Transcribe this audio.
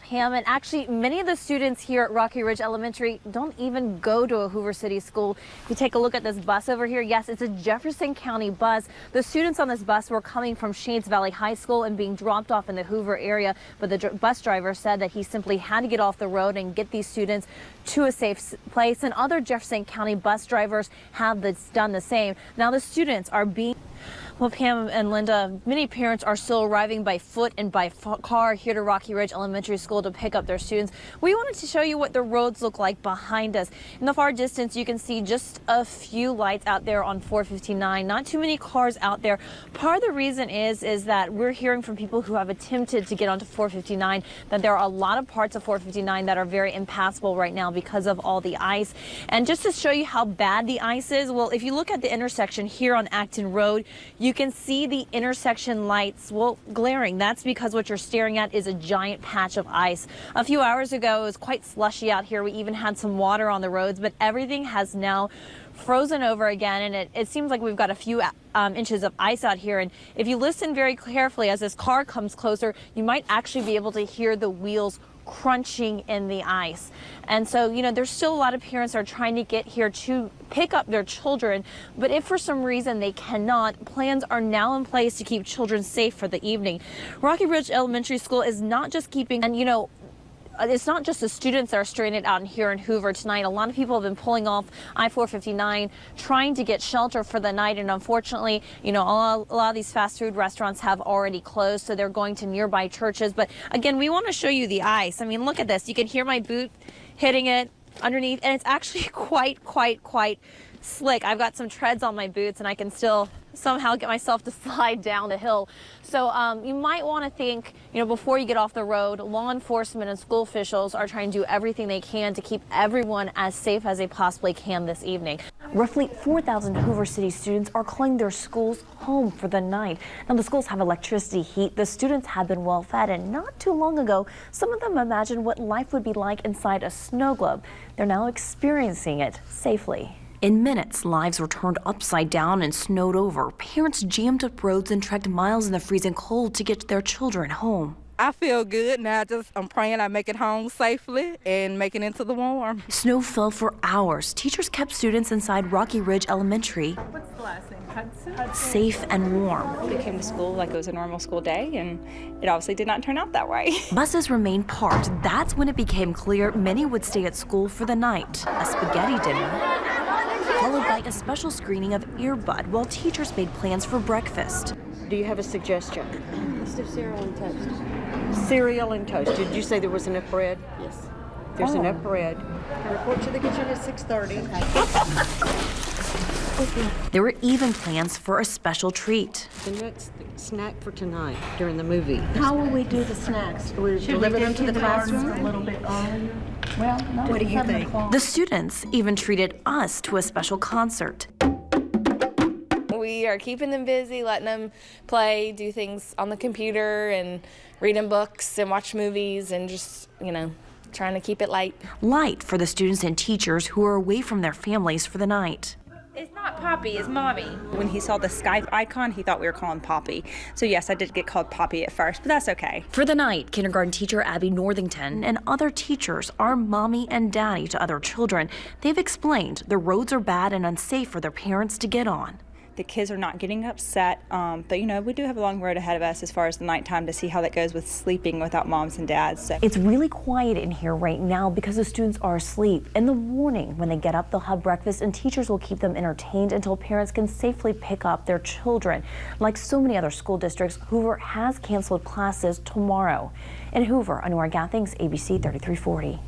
Pam, and actually many of the students here at Rocky Ridge Elementary don't even go to a Hoover City school. If you take a look at this bus over here, yes, it's a Jefferson County bus. The students on this bus were coming from Shades Valley High School and being dropped off in the Hoover area, but the bus driver said that he simply had to get off the road and get these students to a safe place, and other Jefferson County bus drivers have done the same. Now the students are being... Well, Pam and Linda, many parents are still arriving by foot and by car here to Rocky Ridge Elementary School to pick up their students. We wanted to show you what the roads look like behind us. In the far distance, you can see just a few lights out there on 459. Not too many cars out there. Part of the reason is that we're hearing from people who have attempted to get onto 459 that there are a lot of parts of 459 that are very impassable right now because of all the ice. And just to show you how bad the ice is, well, if you look at the intersection here on Acton Road, you can see the intersection lights, well, glaring. That's because what you're staring at is a giant patch of ice. A few hours ago, it was quite slushy out here. We even had some water on the roads, but everything has now frozen over again, and it seems like we've got a few inches of ice out here. And if you listen very carefully as this car comes closer, you might actually be able to hear the wheels crunching in the ice. And so, you know, there's still a lot of parents that are trying to get here to pick up their children, but if for some reason they cannot, plans are now in place to keep children safe for the evening. Rocky Ridge Elementary School is not just keeping, and you know, it's not just the students that are stranded out here in Hoover tonight. A lot of people have been pulling off I-459 trying to get shelter for the night, and unfortunately, you know, a lot of these fast food restaurants have already closed, so they're going to nearby churches. But again, we want to show you the ice. I mean, look at this. You can hear my boot hitting it underneath, and it's actually quite slick. I've got some treads on my boots, and I can still somehow get myself to slide down the hill. So you might want to think, you know, before you get off the road, law enforcement and school officials are trying to do everything they can to keep everyone as safe as they possibly can this evening. Roughly 4,000 Hoover City students are calling their schools home for the night. Now, the schools have electricity, heat, the students have been well fed, and not too long ago, some of them imagined what life would be like inside a snow globe. They're now experiencing it safely. In minutes, lives were turned upside down and snowed over. Parents jammed up roads and trekked miles in the freezing cold to get their children home. I feel good now. I'm praying I make it home safely and make it into the warm. Snow fell for hours. Teachers kept students inside Rocky Ridge Elementary. What's the last name? Hudson? Safe and warm. We came to school like it was a normal school day, and it obviously did not turn out that way. Buses remained parked. That's when it became clear many would stay at school for the night. A spaghetti dinner, followed by a special screening of Earbud while teachers made plans for breakfast. Do you have a suggestion? Let's do cereal and toast. Cereal and toast. Did you say there was enough bread? Yes. There's enough bread. I report to the kitchen at 6:30. There were even plans for a special treat. The next snack for tonight during the movie. How will we do the snacks? We deliver them to the classroom? A little bit earlier. Well, no, What do you think? The students even treated us to a special concert. We are keeping them busy, letting them play, do things on the computer, and reading books and watch movies, and just, you know, trying to keep it light. Light for the students and teachers who are away from their families for the night. It's not Poppy, it's Mommy. When he saw the Skype icon, he thought we were calling Poppy. So yes, I did get called Poppy at first, but that's okay. For the night, kindergarten teacher Abby Northington and other teachers are mommy and daddy to other children. They've explained the roads are bad and unsafe for their parents to get on. The kids are not getting upset, but you know, we do have a long road ahead of us as far as the nighttime to see how that goes with sleeping without moms and dads. So. It's really quiet in here right now because the students are asleep. In the morning, when they get up, they'll have breakfast and teachers will keep them entertained until parents can safely pick up their children. Like so many other school districts, Hoover has canceled classes tomorrow. In Hoover, Anwar Gathings, ABC 3340.